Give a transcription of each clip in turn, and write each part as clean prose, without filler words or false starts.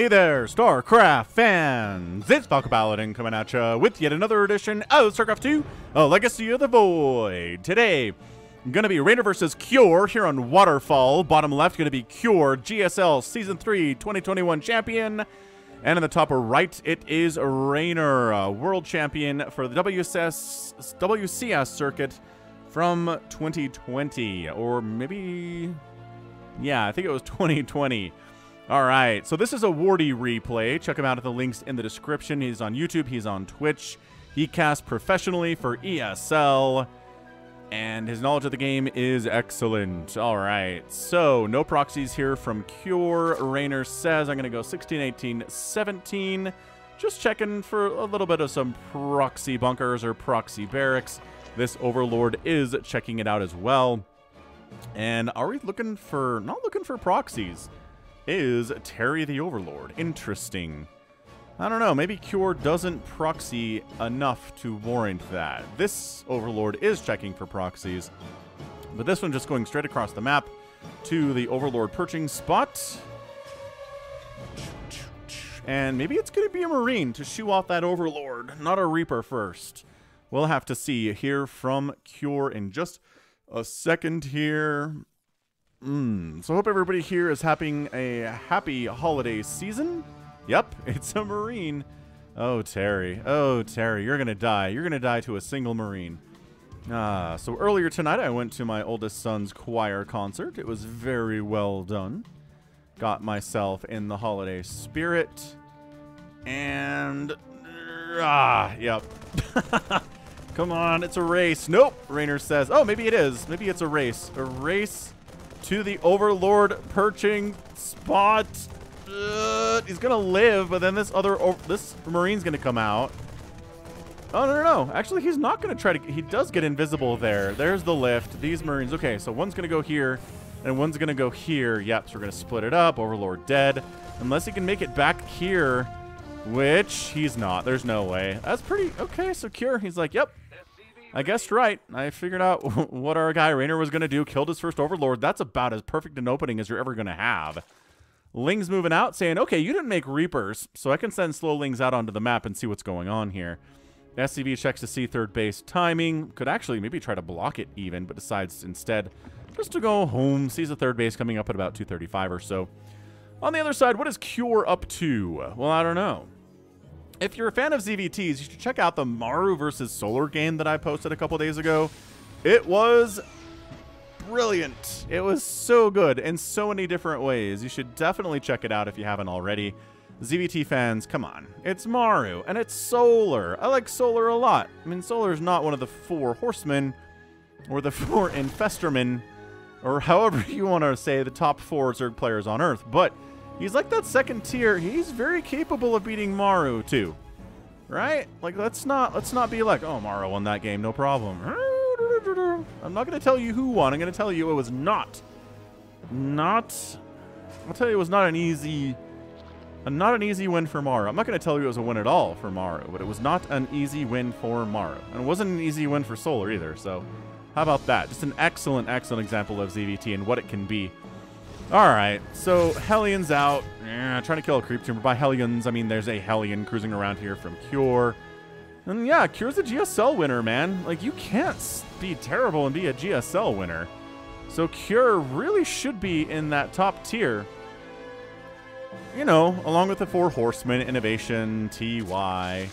Hey there, StarCraft fans! It's Falcon Paladin coming at you with yet another edition of StarCraft 2, A Legacy of the Void. Today, going to be Reynor versus Cure here on Waterfall. Bottom left, going to be Cure, GSL Season 3 2021 champion. And in the top right, it is Reynor, world champion for the WCS circuit from 2020. Or maybe... yeah, I think it was 2020. All right, so this is a Wardy replay. Check him out at the links in the description. He's on YouTube. He's on Twitch. He casts professionally for ESL, and his knowledge of the game is excellent. All right, so no proxies here from Cure. Reynor says, I'm going to go 16, 18, 17. Just checking for a little bit of some proxy bunkers or proxy barracks. This Overlord is checking it out as well. And are we looking for... not looking for proxies. Is Terry the Overlord. Interesting. I don't know. Maybe Cure doesn't proxy enough to warrant that. This Overlord is checking for proxies. But this one just going straight across the map to the Overlord perching spot. And maybe it's going to be a Marine to shoo off that Overlord. Not a Reaper first. We'll have to see. Hear from Cure in just a second here. So hope everybody here is having a happy holiday season. Yep, it's a Marine. Oh, Terry. Oh, Terry, you're going to die. You're going to die to a single Marine. So earlier tonight, I went to my oldest son's choir concert. It was very well done. Got myself in the holiday spirit. And... yep. Come on, it's a race. Nope, Reynor says. Oh, maybe it is. Maybe it's a race. A race to the Overlord perching spot. He's gonna live, but then this Marine's gonna come out. Oh, no. Actually, he's not gonna try to... he does get invisible there. There's the lift. These Marines. Okay, so one's gonna go here, and one's gonna go here. Yep, so we're gonna split it up. Overlord dead. Unless he can make it back here, which he's not. There's no way. That's pretty... okay, so Cure, he's like, yep. I guessed right. I figured out what our guy Reynor was going to do. Killed his first Overlord. That's about as perfect an opening as you're ever going to have. Ling's moving out saying, okay, you didn't make Reapers, so I can send slow Lings out onto the map and see what's going on here. SCV checks to see third base timing. Could actually maybe try to block it even, but decides instead just to go home. Sees the third base coming up at about 235 or so. On the other side, what is Cure up to? Well, I don't know. If you're a fan of ZVTs, you should check out the Maru versus Solar game that I posted a couple days ago. It was brilliant. It was so good in so many different ways. You should definitely check it out if you haven't already. ZVT fans, come on. It's Maru, and it's Solar. I like Solar a lot. I mean, Solar is not one of the 4 horsemen, or the 4 infestermen, or however you want to say the top 4 Zerg players on Earth, but... he's like that second tier. He's very capable of beating Maru too, right? Like let's not be like, oh, Maru won that game, no problem. I'm not gonna tell you who won. I'm gonna tell you it was not. I'll tell you it was not an easy win for Maru. I'm not gonna tell you it was a win at all for Maru, but it was not an easy win for Maru, and it wasn't an easy win for Solar either. So, how about that? Just an excellent example of ZVT and what it can be. Alright, so Hellion's out. Trying to kill a creep tumor. By Hellions, I mean there's a Hellion cruising around here from Cure. And yeah, Cure's a GSL winner, man. Like, you can't be terrible and be a GSL winner. So Cure really should be in that top tier. You know, along with the 4 Horsemen, Innovation, TY,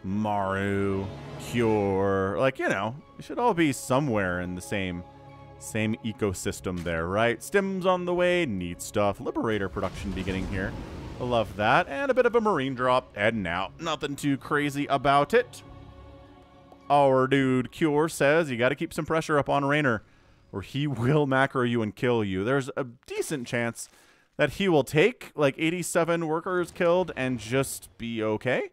Maru, Cure. Like, you know, you should all be somewhere in the same ecosystem there, right? Stims on the way, neat stuff. Liberator production beginning here. I love that. And a bit of a Marine drop heading out. Nothing too crazy about it. Our dude Cure says you got to keep some pressure up on Reynor, or he will macro you and kill you. There's a decent chance that he will take like 87 workers killed and just be okay.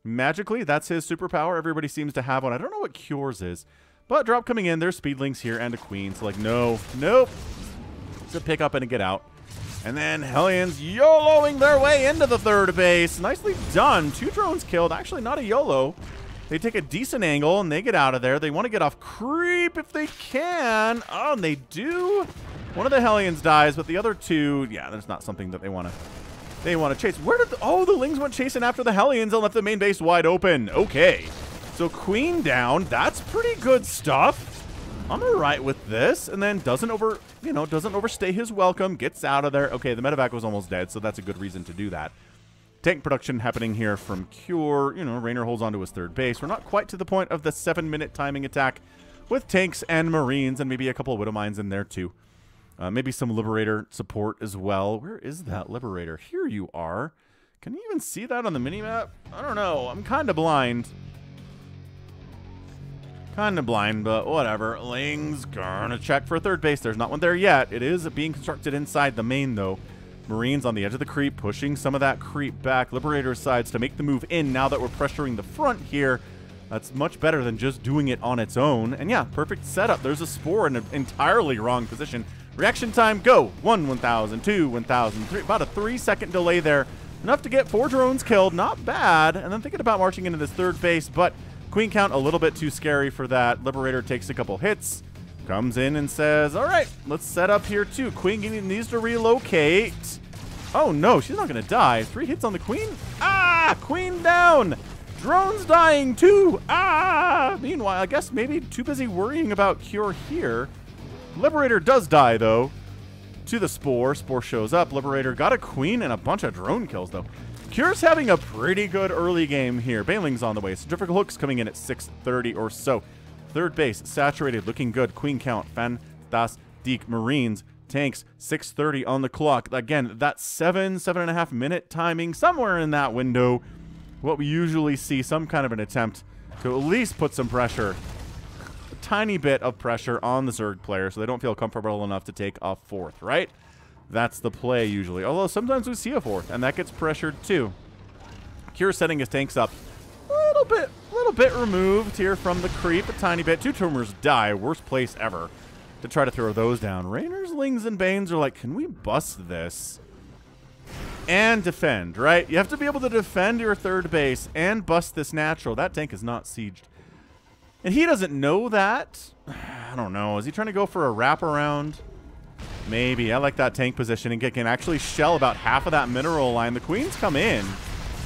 Magically, that's his superpower. Everybody seems to have one. I don't know what Cure's is. But drop coming in, there's Speedlings here and a Queen. So like, no, nope. It's a pick up and a get out. And then Hellions YOLOing their way into the third base. Nicely done. 2 drones killed. Actually, not a YOLO. They take a decent angle and they get out of there. They want to get off creep if they can. Oh, and they do. One of the Hellions dies, but the other 2, yeah, there's not something that they want to They want to chase. Where did the Lings went chasing after the Hellions and left the main base wide open. Okay. So Queen down. That's pretty good stuff. I'm all right with this. And then doesn't overstay his welcome. Gets out of there. Okay, the medevac was almost dead, so that's a good reason to do that. Tank production happening here from Cure. Reynor holds on to his third base. We're not quite to the point of the 7-minute timing attack with tanks and Marines and maybe a couple of Widow Mines in there too. Maybe some Liberator support as well. Where is that Liberator? Here you are. Can you even see that on the minimap? I don't know. I'm kind of blind. But whatever. Ling's gonna check for a third base. There's not one there yet. It is being constructed inside the main, though. Marines on the edge of the creep, pushing some of that creep back. Liberator decides to make the move in now that we're pressuring the front here. That's much better than just doing it on its own. And yeah, perfect setup. There's a Spore in an entirely wrong position. Reaction time, go. 1, 1,000, 2, 1,000, 3. About a 3-second delay there. Enough to get 4 drones killed. Not bad. And then thinking about marching into this third base, but Queen count a little bit too scary for that. Liberator takes a couple hits. Comes in and says, all right, let's set up here too. Queen needs to relocate. Oh no, she's not going to die. 3 hits on the Queen. Ah, Queen down. Drones dying too. Ah. Meanwhile, I guess maybe too busy worrying about Cure here. Liberator does die, though, to the Spore. Spore shows up. Liberator got a Queen and a bunch of drone kills, though. Cure's having a pretty good early game here. Baneling's on the way. Centrifugal Hooks coming in at 6:30 or so. Third base, saturated, looking good. Queen count, fantastic. Marines, tanks, 6:30 on the clock. Again, that 7.5 minute timing, somewhere in that window. What we usually see, some kind of an attempt to at least put some pressure, a tiny bit of pressure on the Zerg player so they don't feel comfortable enough to take a fourth, right? That's the play usually. Although sometimes we see a fourth, and that gets pressured too. Cure setting his tanks up a little bit removed here from the creep, a tiny bit. 2 tumors die, worst place ever to try to throw those down. Reynor's Lings and Banes are like, can we bust this? And defend, right? You have to be able to defend your third base and bust this natural. That tank is not sieged. And he doesn't know that. I don't know. Is he trying to go for a wraparound? Maybe. I like that tank position and can actually shell about half of that mineral line. The Queens come in.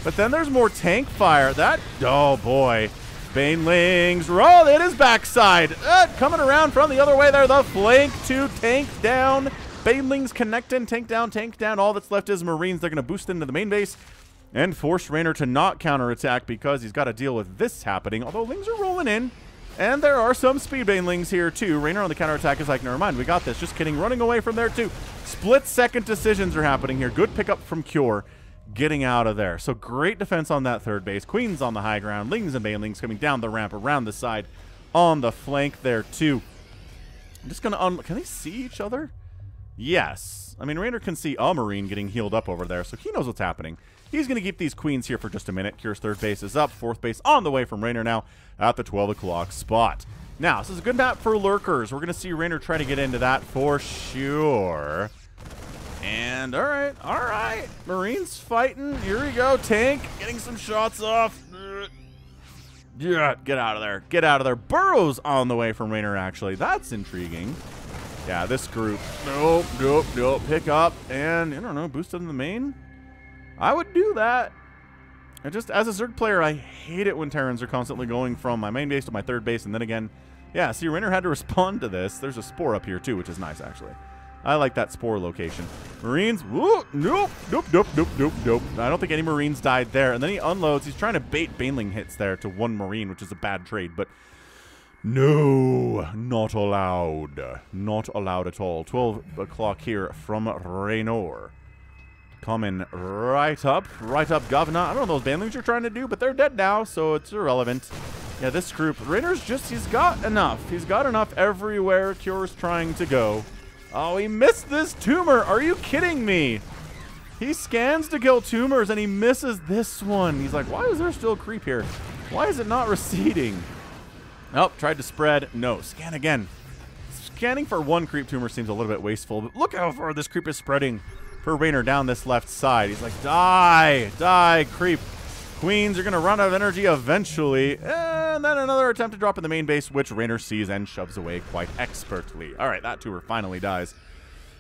But then there's more tank fire. Oh boy. Banelings roll. It is backside. Coming around from the other way there. The flank to tank down. Banelings connecting. Tank down. All that's left is Marines. They're going to boost into the main base and force Reynor to not counterattack because he's got to deal with this happening. Although Lings are rolling in. And there are some speed Banelings here too. Reynor on the counterattack is like, never mind, we got this. Just kidding. Running away from there too. Split-second decisions are happening here. Good pickup from Cure. Getting out of there. So great defense on that third base. Queen's on the high ground. Lings and Banelings coming down the ramp around the side on the flank there too. I'm just going to can they see each other? Yes. I mean, Reynor can see a Marine getting healed up over there, so he knows what's happening. He's going to keep these Queens here for just a minute. Cure's third base is up. Fourth base on the way from Reynor now at the 12 o'clock spot. Now, this is a good map for lurkers. We're going to see Reynor try to get into that for sure. And, all right. Marines fighting. Here we go. Tank getting some shots off. Yeah, get out of there. Burrows on the way from Reynor, actually. That's intriguing. Yeah, this group. Nope. Pick up and, I don't know, boost in the main. I would do that. And just as a Zerg player, I hate it when Terrans are constantly going from my main base to my third base, and then again, yeah, see, Reynor had to respond to this. There's a Spore up here, too, which is nice, actually. I like that Spore location. Marines, whoa, nope. I don't think any Marines died there. And then he unloads. He's trying to bait Baneling hits there to 1 Marine, which is a bad trade, but no, not allowed. Not allowed at all. 12 o'clock here from Reynor. Coming right up, Governor. I don't know what those Banelings are trying to do, but they're dead now, so it's irrelevant. Yeah, this group, Reynor's he's got enough. He's got enough everywhere Cure's trying to go. Oh, he missed this tumor. Are you kidding me? He scans to kill tumors, and he misses this one. He's like, why is there still creep here? Why is it not receding? Oh, tried to spread. No, scan again. Scanning for 1 creep tumor seems a little bit wasteful, but look how far this creep is spreading for Reynor down this left side. He's like, die, creep. Queens are going to run out of energy eventually. And then another attempt to drop in the main base, which Reynor sees and shoves away quite expertly. All right, that tumor finally dies.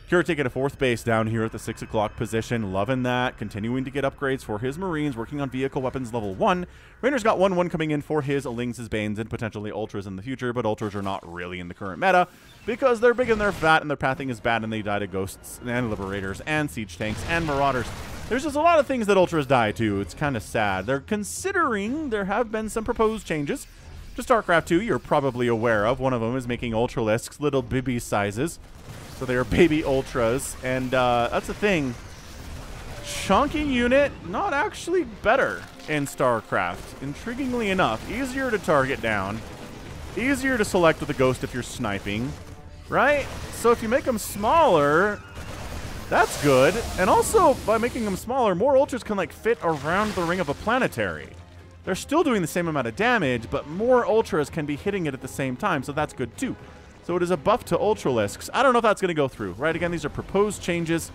Cure taking a 4th base down here at the 6 o'clock position. Loving that. Continuing to get upgrades for his Marines. Working on vehicle weapons level 1. Reynor's got 1/1 coming in for his Lings, his Banes, and potentially Ultras in the future. But Ultras are not really in the current meta because they're big and they're fat and their pathing is bad and they die to Ghosts and Liberators and Siege Tanks and Marauders. There's just a lot of things that Ultras die to. It's kind of sad. They're considering there have been some proposed changes to StarCraft 2 you're probably aware of. One of them is making Ultralisks little baby sizes. So they are baby Ultras. And that's the thing. Chunky unit, not actually better in StarCraft. Intriguingly enough. Easier to target down. Easier to select with a Ghost if you're sniping. Right? So if you make them smaller, that's good. And also, by making them smaller, more Ultras can like fit around the ring of a planetary. They're still doing the same amount of damage, but more Ultras can be hitting it at the same time, so that's good too. So it is a buff to Ultralisks. I don't know if that's going to go through, right? Again, these are proposed changes.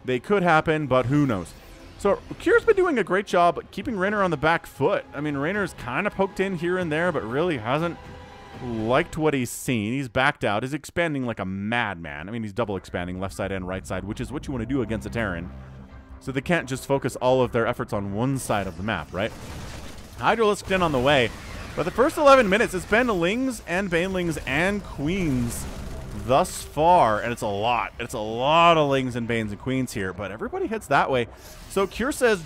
They could happen, but who knows? So Cure's been doing a great job keeping Reynor on the back foot. I mean, Reynor's kind of poked in here and there, but really hasn't liked what he's seen. He's backed out. He's expanding like a madman. I mean, he's double expanding left side and right side, which is what you want to do against a Terran. So they can't just focus all of their efforts on one side of the map, right? Hydralisk in on the way. But the first 11 minutes, it's been Lings and Banelings and Queens thus far. And it's a lot. It's a lot of Lings and Banes and Queens here. But everybody hits that way. So Cure says,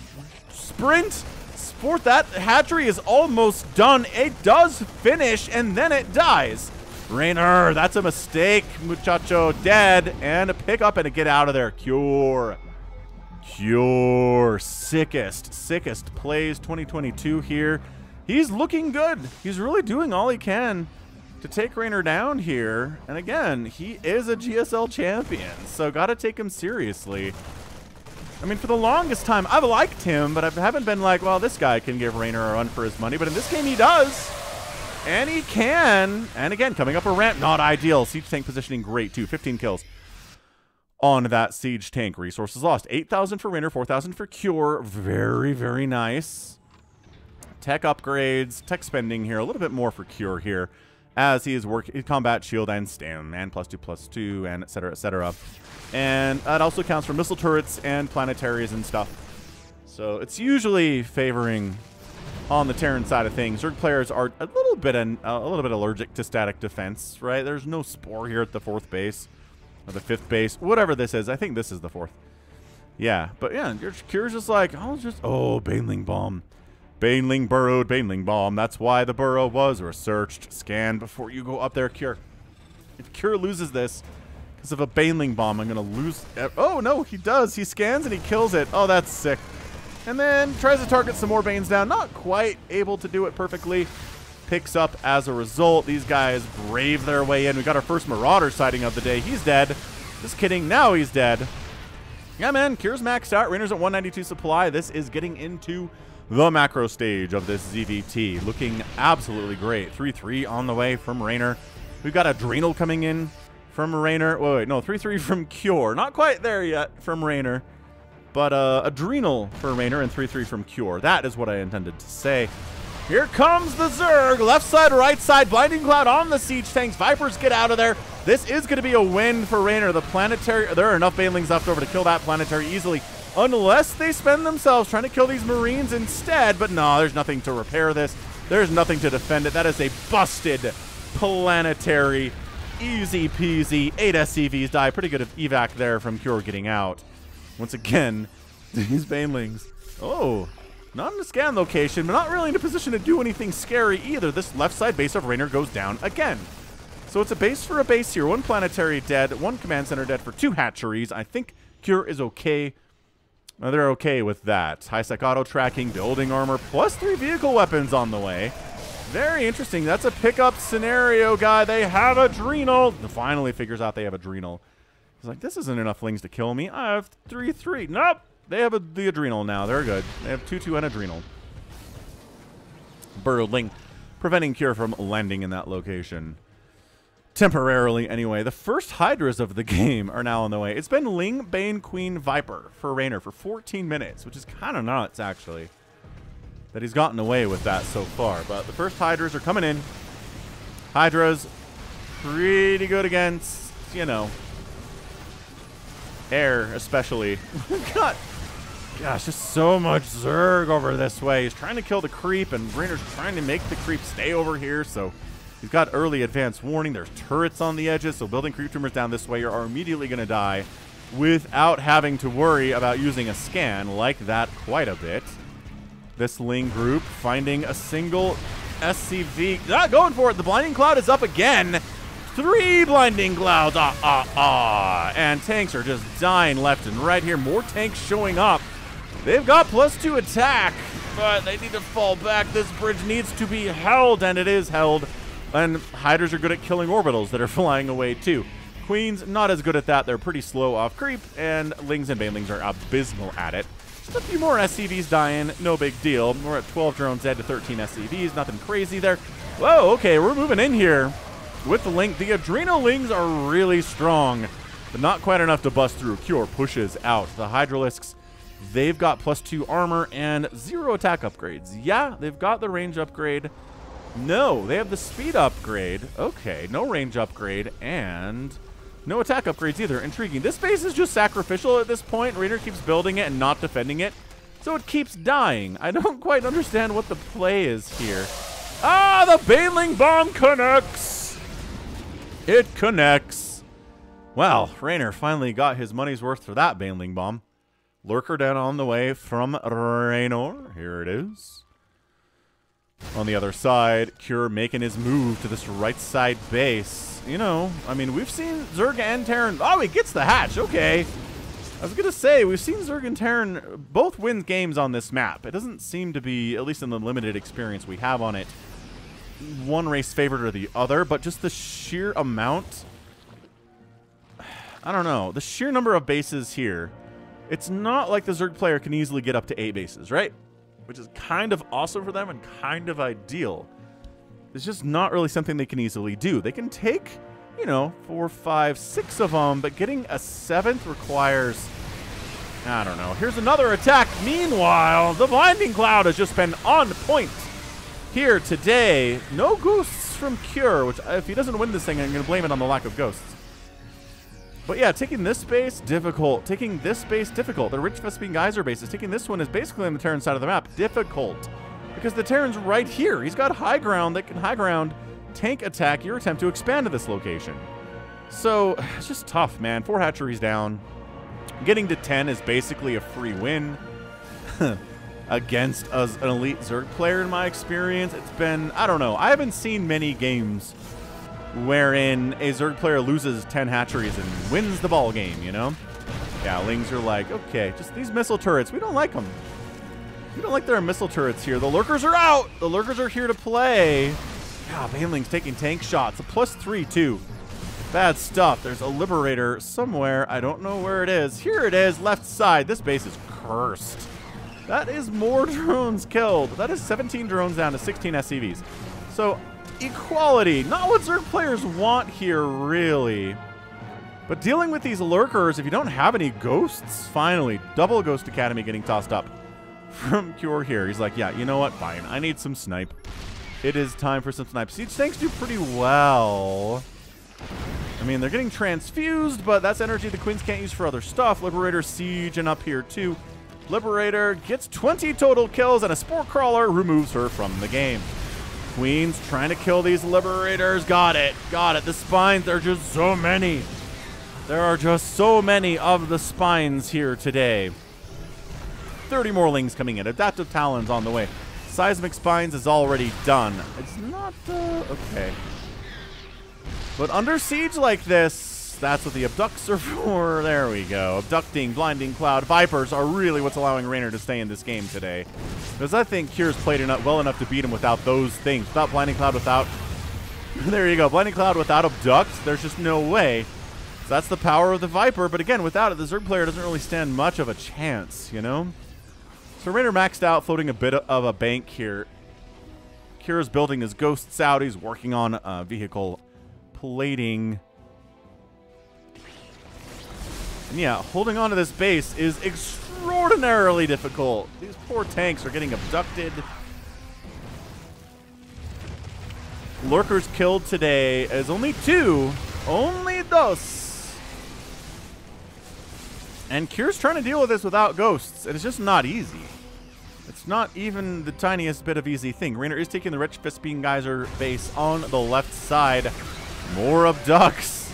sprint. Sport that. Hatchery is almost done. It does finish, and then it dies. Reynor, that's a mistake. Muchacho dead. And a pick up and a get out of there. Cure. Cure. Sickest plays 2022 here. He's looking good. He's really doing all he can to take Reynor down here. And again, he is a GSL champion, so got to take him seriously. I mean, for the longest time, I've liked him, but I haven't been like, well, this guy can give Reynor a run for his money. But in this game, he does. And he can. And again, coming up a ramp, not ideal. Siege tank positioning great, too. 15 kills on that Siege tank. Resources lost. 8,000 for Reynor, 4,000 for Cure. Very, very nice. Tech upgrades, tech spending here, a little bit more for Cure here, as he is working combat shield and stam, and +2/+2, and etc., etc. And that also counts for missile turrets and planetaries and stuff. So it's usually favoring on the Terran side of things. Zerg players are a little bit allergic to static defense, right? There's no Spore here at the 4th base or the 5th base, whatever this is. I think this is the 4th. Yeah, but yeah, Cure's just like, oh, Baneling bomb. Baneling burrowed, Baneling bomb. That's why the burrow was researched. Scan before you go up there, Cure. If Cure loses this because of a Baneling bomb, I'm going to lose. Oh, no, he does. He scans and he kills it. Oh, that's sick. And then tries to target some more Banes down. Not quite able to do it perfectly. Picks up as a result. These guys brave their way in. We got our first Marauder sighting of the day. He's dead. Just kidding. Now he's dead. Yeah, man. Cure's maxed out. Reynor's at 192 supply. This is getting into the macro stage of this ZVT. Looking absolutely great. 3-3 on the way from Reynor. We've got Adrenal coming in from Reynor. Wait, no, 3-3 from Cure. Not quite there yet from Reynor. But Adrenal for Reynor and 3-3 from Cure. That is what I intended to say. Here comes the Zerg. Left side, right side. Blinding Cloud on the Siege tanks. Vipers get out of there. This is going to be a win for Reynor. The planetary, there are enough Banelings left over to kill that planetary easily. Unless they spend themselves trying to kill these Marines instead. But no, there's nothing to repair this. There's nothing to defend it. That is a busted planetary. Easy peasy. 8 SCVs die. Pretty good evac there from Cure getting out. Once again, these Banelings. Oh, not in a scan location, but not really in a position to do anything scary either. This left side base of Reynor goes down again. So it's a base for a base here. 1 planetary dead. 1 command center dead for 2 hatcheries. I think Cure is okay. They're okay with that. High-sec auto tracking, building armor, plus 3 vehicle weapons on the way. Very interesting. That's a pickup scenario, guy. They have Adrenal. Finally figures out they have Adrenal. He's like, this isn't enough Lings to kill me. I have 3-3. Nope. They have the Adrenal now. They're good. They have 2-2 and Adrenal. Burrowed Ling, preventing Cure from landing in that location. Temporarily, anyway. The first Hydras of the game are now on the way. It's been Ling, Bane, Queen, Viper for Reynor for 14 minutes, which is kind of nuts, actually, that he's gotten away with that so far. But the first Hydras are coming in. Hydras, pretty good against, you know, air especially. God. Gosh, just so much Zerg over this way. He's trying to kill the creep, and Reynor's trying to make the creep stay over here, so he's got early advance warning. There's turrets on the edges, so building creep tumors down this way are immediately going to die without having to worry about using a scan. Like that quite a bit. This Ling group finding a single SCV. Not going for it. The Blinding Cloud is up again. 3 Blinding Clouds. And tanks are just dying left and right here. More tanks showing up. They've got +2 attack, but they need to fall back. This bridge needs to be held, and it is held. And Hydras are good at killing orbitals that are flying away too. Queens, not as good at that. They're pretty slow off creep, and Lings and Banelings are abysmal at it. Just a few more SCVs dying, no big deal. We're at 12 drones dead to 13 SCVs, nothing crazy there. Whoa, okay, we're moving in here with the Link. The Adrenalings are really strong, but not quite enough to bust through. Cure pushes out. The Hydralisks, they've got +2 armor and 0 attack upgrades. Yeah, they've got the range upgrade. No, they have the speed upgrade. Okay, no range upgrade and no attack upgrades either. Intriguing. This base is just sacrificial at this point. Reynor keeps building it and not defending it, so it keeps dying. I don't quite understand what the play is here. Ah, the Baneling Bomb connects. It connects. Well, Reynor finally got his money's worth for that Baneling Bomb. Lurker down on the way from Reynor. Here it is. On the other side, Cure making his move to this right side base. You know, I mean, we've seen Zerg and Terran. Oh, he gets the hatch. Okay. I was going to say, we've seen Zerg and Terran both win games on this map. It doesn't seem to be, at least in the limited experience we have on it, one race favored or the other, but just the sheer amount. I don't know. The sheer number of bases here. It's not like the Zerg player can easily get up to 8 bases, right? Which is kind of awesome for them and kind of ideal. It's just not really something they can easily do. They can take, you know, 4, 5, 6 of them, but getting a 7th requires, I don't know. Here's another attack. Meanwhile, the Blinding Cloud has just been on point here today. No ghosts from Cure, which if he doesn't win this thing, I'm going to blame it on the lack of ghosts. But yeah, taking this base, difficult. Taking this base, difficult. The Rich Vespine Geyser bases, taking this one is basically on the Terran side of the map. Difficult. Because the Terran's right here. He's got high ground that can high ground tank attack your attempt to expand to this location. So, it's just tough, man. 4 hatcheries down. Getting to 10 is basically a free win against an elite Zerg player in my experience. It's been, I don't know. I haven't seen many games wherein a Zerg player loses 10 hatcheries and wins the ball game, you know? Yeah, Lings are like, okay, just these missile turrets, we don't like them. We don't like their missile turrets here. The Lurkers are out! The Lurkers are here to play. Yeah, Baneling's taking tank shots. A +3, too. Bad stuff. There's a Liberator somewhere. I don't know where it is. Here it is, left side. This base is cursed. That is more drones killed. That is 17 drones down to 16 SCVs. So, equality. Not what Zerg players want here, really. But dealing with these Lurkers, if you don't have any ghosts, finally, double Ghost Academy getting tossed up from Cure here. He's like, yeah, you know what? Fine. I need some snipe. It is time for some snipe. Siege tanks do pretty well. I mean, they're getting transfused, but that's energy the Queens can't use for other stuff. Liberator siege and up here, too. Liberator gets 20 total kills, and a Spore Crawler removes her from the game. Queens trying to kill these Liberators. Got it. Got it. The spines, there are just so many. There are just so many of the spines here today. 30 more Lings coming in. Adaptive Talons on the way. Seismic Spines is already done. It's not, okay. But under siege like this, that's what the abducts are for. There we go. Abducting, Blinding Cloud, Vipers are really what's allowing Reynor to stay in this game today. Because I think Cure's played well enough to beat him without those things. Without Blinding Cloud, without... there you go. Blinding Cloud without Abduct, there's just no way. So that's the power of the Viper. But again, without it, the Zerg player doesn't really stand much of a chance, you know? So Reynor maxed out, floating a bit of a bank here. Cure's building his ghosts out. He's working on vehicle plating. And yeah, holding on to this base is extraordinarily difficult. These poor tanks are getting abducted. Lurkers killed today as only 2. Only dos. And Cure's trying to deal with this without ghosts, and it's just not easy. It's not even the tiniest bit of easy thing. Reynor is taking the Rich Vespine Geyser base on the left side. More abducts.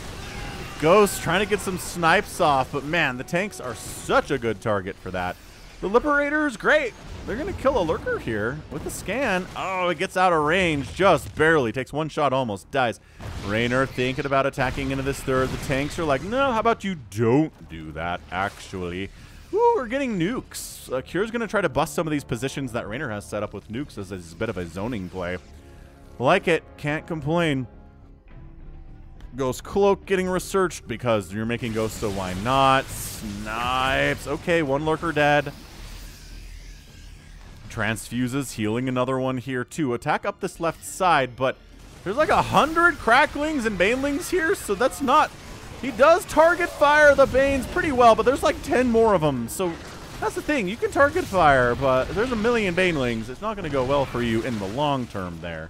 Ghosts trying to get some snipes off, but man, the tanks are such a good target for that. The Liberator's great. They're going to kill a lurker here with the scan. Oh, it gets out of range just barely. Takes one shot, almost dies. Reynor thinking about attacking into this third. The tanks are like, no, how about you don't do that, actually. Ooh, we're getting nukes. Cure's going to try to bust some of these positions that Reynor has set up with nukes as a bit of a zoning play. Like it. Can't complain. Ghost Cloak getting researched because you're making ghosts, so why not? Snipes. Okay, one lurker dead. Transfuses, healing another one here too. Attack up this left side, but there's like 100 cracklings and banelings here, so that's not... He does target fire the Banes pretty well, but there's like 10 more of them, so that's the thing. You can target fire, but there's a million banelings. It's not going to go well for you in the long term there.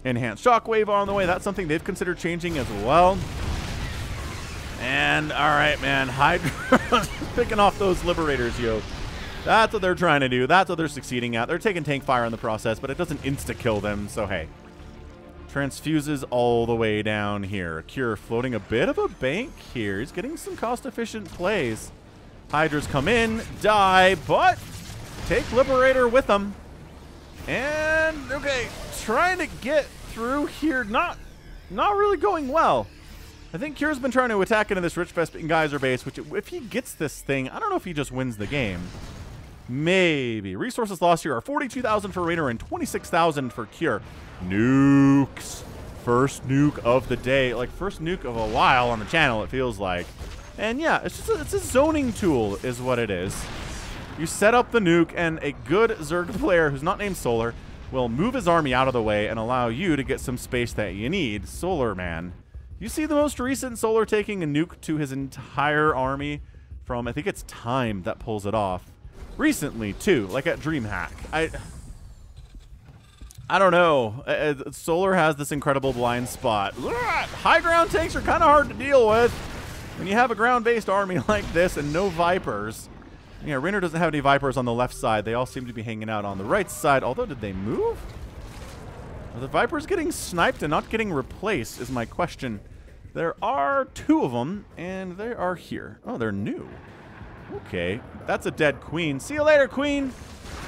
Enhanced Shockwave on the way. That's something they've considered changing as well. And, all right, man. Hydra picking off those Liberators, yo. That's what they're trying to do. That's what they're succeeding at. They're taking tank fire in the process, but it doesn't insta-kill them, so hey. Transfuses all the way down here. Cure floating a bit of a bank here. He's getting some cost-efficient plays. Hydras come in, die, but take Liberator with them. And, okay, trying to get through here. Not really going well. I think Cure's been trying to attack into this Rich Vespine Geyser base, which if he gets this thing, I don't know if he just wins the game. Maybe. Resources lost here are 42,000 for Reynor and 26,000 for Cure. Nukes. First nuke of the day. Like, first nuke of a while on the channel, it feels like. And yeah, it's a zoning tool is what it is. You set up the nuke, and a good Zerg player who's not named Solar will move his army out of the way and allow you to get some space that you need. Solar Man. You see the most recent Solar taking a nuke to his entire army from, I think it's Time that pulls it off. Recently, too, like at DreamHack. I don't know. Solar has this incredible blind spot. High ground tanks are kind of hard to deal with when you have a ground-based army like this and no Vipers. Yeah, Reynor doesn't have any Vipers on the left side. They all seem to be hanging out on the right side. Although, did they move? Are the Vipers getting sniped and not getting replaced is my question. There are 2 of them, and they are here. Oh, they're new. Okay, that's a dead queen. See you later, queen.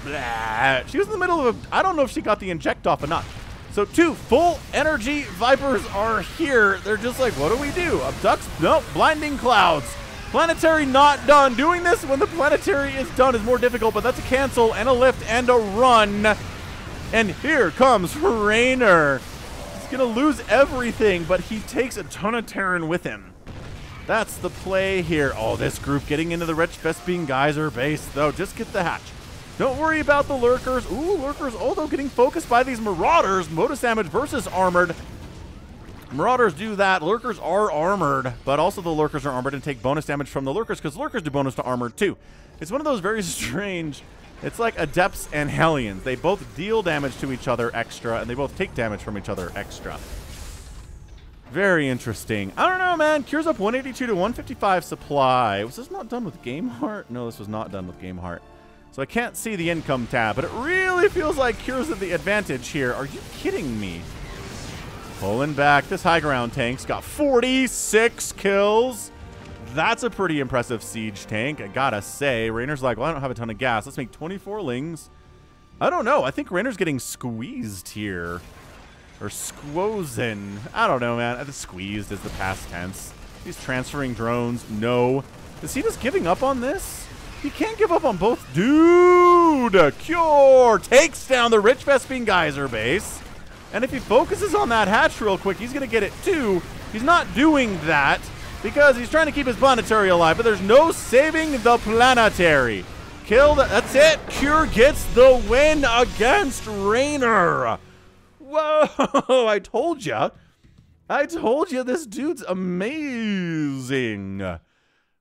Blah. She was in the middle of a... I don't know if she got the inject off or not. So 2 full energy Vipers are here. They're just like, what do we do? Abducts? Nope. Blinding clouds. Planetary not done. Doing this when the planetary is done is more difficult, but that's a cancel and a lift and a run. And here comes Reynor. He's going to lose everything, but he takes a ton of Terran with him. That's the play here. Oh, this group getting into the Rich Vespine Geyser base, though. Just get the hatch. Don't worry about the Lurkers. Ooh, Lurkers, although getting focused by these Marauders. Bonus damage versus armored. Marauders do that. Lurkers are armored, but also the Lurkers are armored and take bonus damage from the Lurkers because Lurkers do bonus to armored too. It's one of those very strange... It's like Adepts and Hellions. They both deal damage to each other extra, and they both take damage from each other extra. Very interesting. I don't know, man. Cure's up 182 to 155 supply. Was this not done with Game Heart? No, this was not done with Game Heart. So I can't see the income tab, but it really feels like Cure's at the advantage here. Are you kidding me? Pulling back. This high ground tank's got 46 kills. That's a pretty impressive siege tank, I gotta say. Reynor's like, well, I don't have a ton of gas. Let's make 24 lings. I don't know. I think Reynor's getting squeezed here. Or squozen. I don't know, man. Squeezed is the past tense. He's transferring drones. No. Is he just giving up on this? He can't give up on both. Dude! Cure takes down the Rich Vespine Geyser base. And if he focuses on that hatch real quick, he's going to get it too. He's not doing that because he's trying to keep his planetary alive, but there's no saving the planetary. Killed. That's it. Cure gets the win against Reynor. Whoa, I told you. I told you this dude's amazing.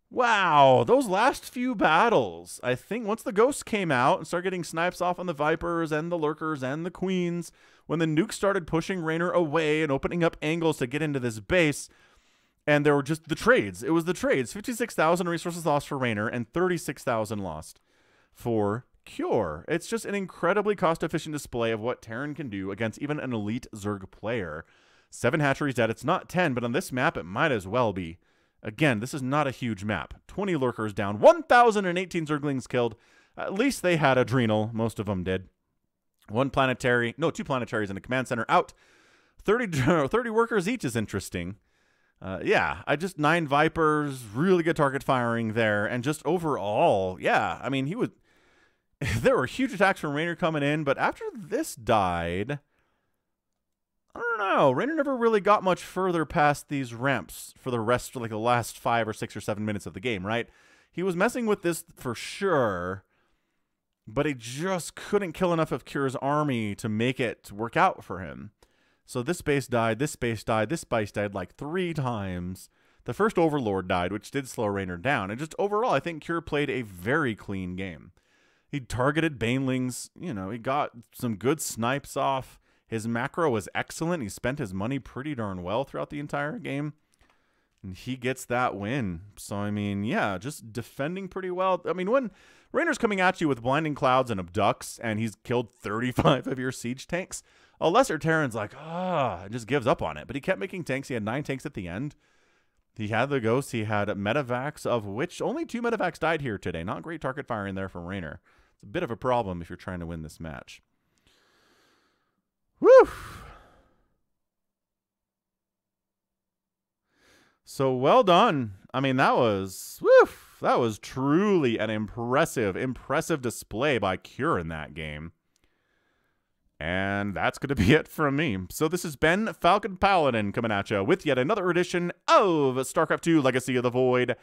Wow, those last few battles. I think once the ghosts came out and started getting snipes off on the Vipers and the Lurkers and the Queens, when the nuke started pushing Reynor away and opening up angles to get into this base, And there were just the trades. It was the trades. 56,000 resources lost for Reynor and 36,000 lost for Cure. It's just an incredibly cost-efficient display of what Terran can do against even an elite Zerg player. 7 hatcheries dead. It's not 10, but on this map, it might as well be. Again, this is not a huge map. 20 lurkers down. 1,018 Zerglings killed. At least they had Adrenal. Most of them did. 2 planetaries and a command center out. 30 workers each is interesting. Yeah, 9 Vipers, really good target firing there. And just overall, yeah, I mean, there were huge attacks from Reynor coming in, but after this died, I don't know. Reynor never really got much further past these ramps for the rest of like the last 5 or 6 or 7 minutes of the game, right? He was messing with this for sure, but he just couldn't kill enough of Cure's army to make it work out for him. So this base died, this base died, this base died like 3 times. The first Overlord died, which did slow Reynor down. And just overall, I think Cure played a very clean game. He targeted Banelings. You know, he got some good snipes off. His macro was excellent. He spent his money pretty darn well throughout the entire game. And he gets that win. So, I mean, yeah, just defending pretty well. I mean, when Reynor's coming at you with Blinding Clouds and Abducts, and he's killed 35 of your siege tanks, a lesser Terran's like, just gives up on it. But he kept making tanks. He had 9 tanks at the end. He had the Ghosts. He had Medivacs, of which only 2 Medivacs died here today. Not great target firing there from Reynor. It's a bit of a problem if you're trying to win this match. Woo! So well done. I mean, that was truly an impressive display by Cure in that game. And that's going to be it from me. So this has been Falcon Paladin coming at you with yet another edition of StarCraft 2 Legacy of the Void.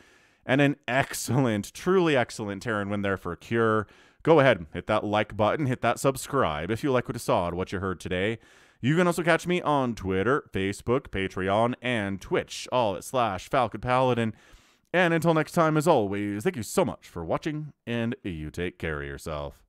And an excellent, truly excellent Terran win there for Cure. Go ahead, hit that like button, hit that subscribe if you like what you saw and what you heard today. You can also catch me on Twitter, Facebook, Patreon, and Twitch, all at /Falcon Paladin. And until next time, as always, thank you so much for watching, and you take care of yourself.